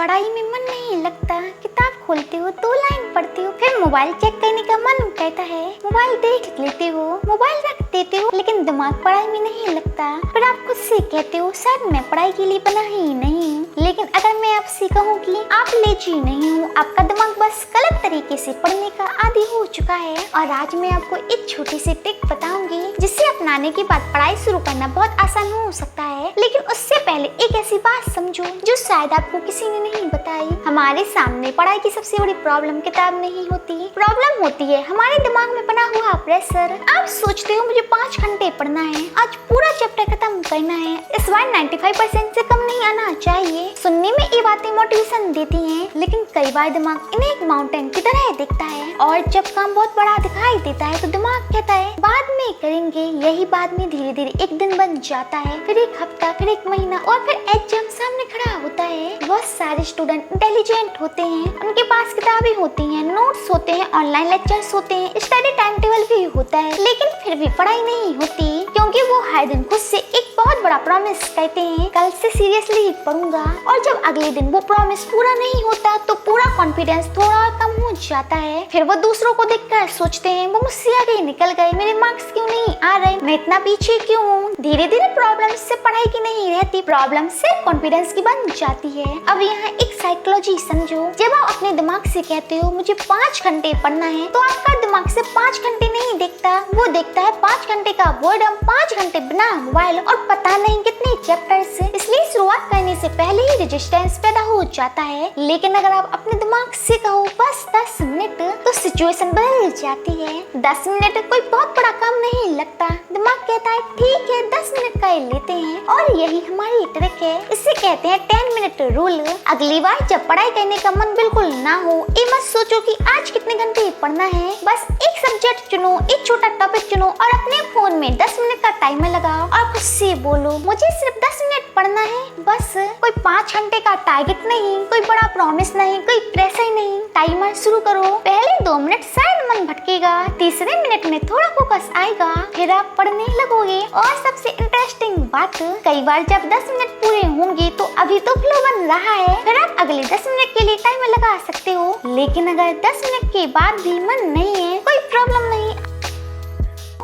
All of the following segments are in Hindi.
पढ़ाई में मन नहीं लगता, किताब खोलते हो 2 लाइन पढ़ते हो, फिर मोबाइल चेक करने का मन कहता है, मोबाइल देख लेते हो, मोबाइल रख देते हो, लेकिन दिमाग पढ़ाई में नहीं लगता। फिर आप खुद से कहते हो शायद मैं पढ़ाई के लिए बना ही नहीं हूँ। लेकिन अगर मैं आपसे कहूँ कि आप लेजी नहीं हो, आपका दिमाग बस गलत तरीके से पढ़ने का आदी हो चुका है। और आज मैं आपको एक छोटी सी ट्रिक बताऊंगी जिसे अपनाने के बाद पढ़ाई शुरू करना बहुत आसान हो सकता है। लेकिन उससे पहले एक ऐसी बात समझो जो शायद आपको किसी ने नहीं बताई। हमारे सामने पढ़ाई की सबसे बड़ी प्रॉब्लम किताब नहीं होती, प्रॉब्लम होती है हमारे दिमाग में बना हुआ प्रेशर। आप सोचते हो मुझे 5 घंटे पढ़ना है, आज पूरा चैप्टर खत्म करना है, इस बार 95% से कम नहीं आना चाहिए। सुनने में ये बातें मोटिवेशन देती हैं, लेकिन कई बार दिमाग इन्हें एक माउंटेन की तरह दिखता है और जब काम बहुत बड़ा दिखाई देता है तो दिमाग कहता है बाद में करेंगे। यही बाद में धीरे धीरे एक दिन बन जाता है, फिर एक हफ्ता, फिर एक महीना और फिर एग्जाम सामने खड़ा होता है। बहुत सारे स्टूडेंट इंटेलिजेंट होते हैं, उनके पास किताबें होती हैं, नोट्स होते हैं, ऑनलाइन लेक्चर्स होते हैं, स्टडी टाइम टेबल भी होता है, लेकिन फिर भी पढ़ाई नहीं होती क्योंकि वो हर दिन खुद से एक बहुत बड़ा प्रॉमिस कहते हैं कल से सीरियसली पढ़ूंगा। और जब अगले दिन वो प्रॉमिस पूरा नहीं होता तो पूरा कॉन्फिडेंस थोड़ा कम हो जाता है। फिर वो दूसरों को देखकर सोचते हैं वो मुझसे आगे निकल गए, मेरे मार्क्स क्यों नहीं आ रहे, मैं इतना पीछे क्यों हूँ। धीरे धीरे प्रॉब्लम से पढ़ाई की नहीं रहती, प्रॉब्लम सेल्फ कॉन्फिडेंस की बन जाती है। अब यहाँ एक साइकोलॉजी समझो, जब आप अपने दिमाग से कहते हो मुझे 5 घंटे पढ़ना है तो आपका दिमाग से 5 घंटे नहीं देखता, वो देखता है 5 घंटे का बोर्डम, 5 घंटे बिना मोबाइल और पता नहीं कितने चैप्टर्स। इसलिए शुरुआत करने से पहले ही रेजिस्टेंस पैदा हो जाता है। लेकिन अगर आप अपने दिमाग से कहो बस 10 मिनट तो सिचुएशन बदल जाती है। 10 मिनट कोई बहुत बड़ा काम नहीं लगता, दिमाग कहता है ठीक है 10 मिनट का ही लेते हैं। और यही हमारी ट्रिक है, इसे कहते हैं 10 मिनट रूल। अगली बार जब पढ़ाई करने का मन बिल्कुल ना हो, ये मत सोचो कि आज कितने घंटे पढ़ना है, बस एक सब्जेक्ट चुनो, एक छोटा टॉपिक चुनो और अपने फोन में 10 मिनट का टाइमर लगाओ और खुद से बोलो मुझे सिर्फ 10 मिनट पढ़ना है बस। कोई 5 घंटे का टारगेट नहीं, कोई बड़ा प्रॉमिस नहीं, कोई प्रेशर नहीं। टाइमर शुरू करो, पहले 2 मिनट शायद मन भटकेगा, तीसरे मिनट में थोड़ा फोकस आएगा, फिर आप पढ़ने लगोगे। और सबसे इंटरेस्टिंग बात, कई बार जब 10 मिनट पूरे होंगे तो अभी तो फ्लो बन रहा है, फिर आप अगले 10 मिनट के लिए टाइमर लगा सकते हो। लेकिन अगर 10 मिनट के बाद भी मन नहीं है, कोई प्रॉब्लम नहीं,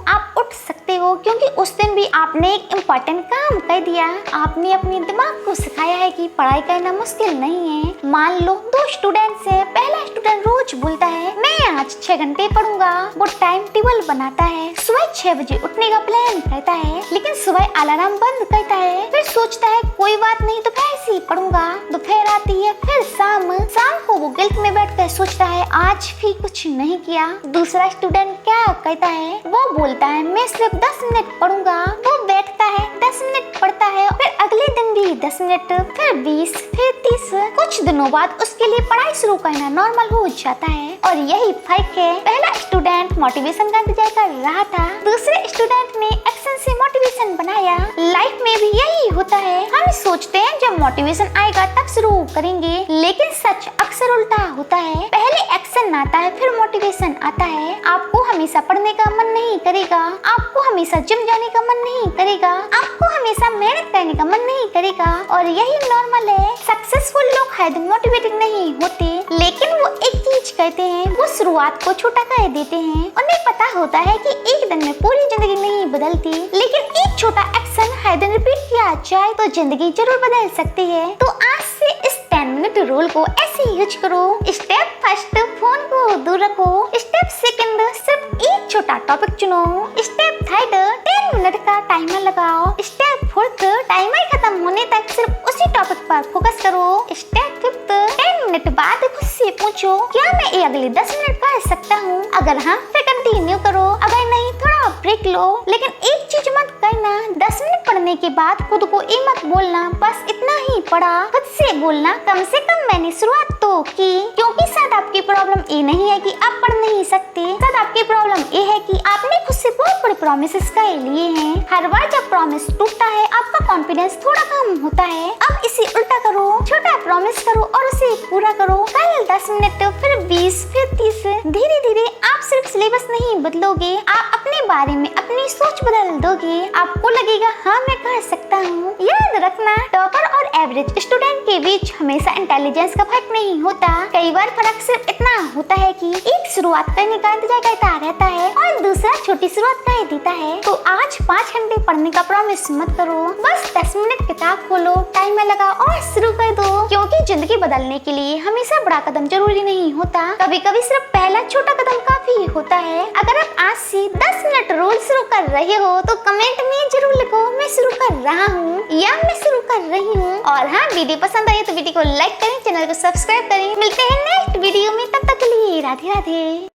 आप उठ सकते हो क्योंकि उस दिन भी आपने एक इम्पोर्टेंट काम कर दिया। आपने अपने दिमाग को सिखाया है कि पढ़ाई करना मुश्किल नहीं है। मान लो 2 स्टूडेंट्स हैं, पहला स्टूडेंट रोज बोलता है मैं आज 6 घंटे पढ़ूंगा, वो टाइम टेबल बनाता है, सुबह 6 बजे उठने का प्लान करता है, लेकिन सुबह अलार्म बंद करता है, फिर सोचता है कोई बात नहीं दोपहर से पढ़ूंगा। दोपहर आती है, फिर शाम को वो गिल्ट में बैठकर सोचता है आज भी कुछ नहीं किया। दूसरा स्टूडेंट क्या करता है, वो बोलता है मैं सिर्फ 10 मिनट पढ़ूंगा, वो बैठता है 10 मिनट पढ़ता है, फिर अगले दिन भी 10 मिनट, फिर 20, फिर 30। कुछ दिनों बाद उसके लिए पढ़ाई शुरू करना नॉर्मल हो जाता है। और यही फर्क है, पहला स्टूडेंट मोटिवेशन का इंतजार कर रहा था, दूसरे स्टूडेंट ने एक्शन से मोटिवेशन बनाया। लाइफ में भी यही होता है, हम सोचते हैं जब मोटिवेशन आएगा तब शुरू करेंगे, लेकिन सच अक्सर उल्टा होता है, पहले एक्शन आता है फिर मोटिवेशन आता है। आपको हमेशा पढ़ने का मन नहीं करेगा, आपको हमेशा जिम जाने का मन नहीं करेगा, आपको हमेशा मेहनत करने का मन नहीं करेगा, और यही नॉर्मल है। सक्सेसफुल लोग हर दिन मोटिवेटेड नहीं होते, लेकिन वो एक चीज करते हैं, वो शुरुआत को छोटा कर देते हैं। उन्हें पता होता है कि एक दिन में पूरी जिंदगी नहीं बदलती, लेकिन एक छोटा एक्शन हर दिन रिपीट किया जाए तो जिंदगी जरूर बदल सकती है। तो आज से इस 10 मिनट रूल को ऐसे यूज करो। स्टेप फर्स्ट, फोन को दूर रखो। स्टेप सेकंड, सिर्फ एक छोटा टॉपिक चुनो। स्टेप थर्ड, 10 मिनट का टाइमर लगाओ। स्टेप फोर्थ, टाइमर खत्म होने तक सिर्फ उसी टॉपिक पर फोकस करो। स्टेप फिफ्थ, 10 मिनट बाद खुद से पूछो क्या मैं ये अगले 10 मिनट कर सकता हूँ, अगर हाँ फिर कंटिन्यू करो, अगर नहीं थोड़ा ब्रेक लो। लेकिन एक चीज मत करना, 10 मिनट पढ़ने के बाद खुद को ये मत बोलना बस इतना ही पढ़ा। खुद से बोलना कम से कम मैंने शुरुआत तो की, क्योंकि शायद आपकी प्रॉब्लम ये नहीं है कि आप पढ़ नहीं सकते, शायद आपकी प्रॉब्लम ये है कि आपने खुद से बहुत बड़े प्रॉमिसेस कर लिए हैं। हर बार जब प्रॉमिस टूटता है आपका कॉन्फिडेंस थोड़ा कम होता है। अब इसे उल्टा करो, छोटा प्रॉमिस करो और उसे पूरा करो। कल 10 मिनट, फिर 20, फिर 30। धीरे धीरे आप सिर्फ सिलेबस नहीं बदलोगे, आप अपने बारे में अपनी सोच बदल दोगे, आपको लगेगा हाँ मैं कर सकता हूँ। याद रखना, टॉपर और एवरेज स्टूडेंट के बीच हमेशा इंटेलिजेंस का फर्क नहीं होता। कई बार फर्क सिर्फ इतना होता है कि एक शुरुआत करने का इंतजार करता रहता है और दूसरा छोटी शुरुआत कर देता है। तो आज 5 घंटे पढ़ने का प्रॉमिस मत करो, बस 10 मिनट किताब खोलो, टाइमर लगाओ और शुरू कर दो। क्योंकि जिंदगी बदलने के लिए हमेशा बड़ा कदम जरूरी नहीं होता, कभी कभी सिर्फ पहला छोटा कदम काफी होता है। अगर आप आज से 10 मिनट रोज शुरू कर रहे हो तो कमेंट में जरूर लिखो मैं शुरू कर रहा हूँ या मैं शुरू कर रही हूँ। और हाँ, वीडियो पसंद आई तो वीडियो को लाइक करें, चैनल को सब्सक्राइब करें। मिलते हैं नेक्स्ट वीडियो में, तब तक के लिए राधे राधे।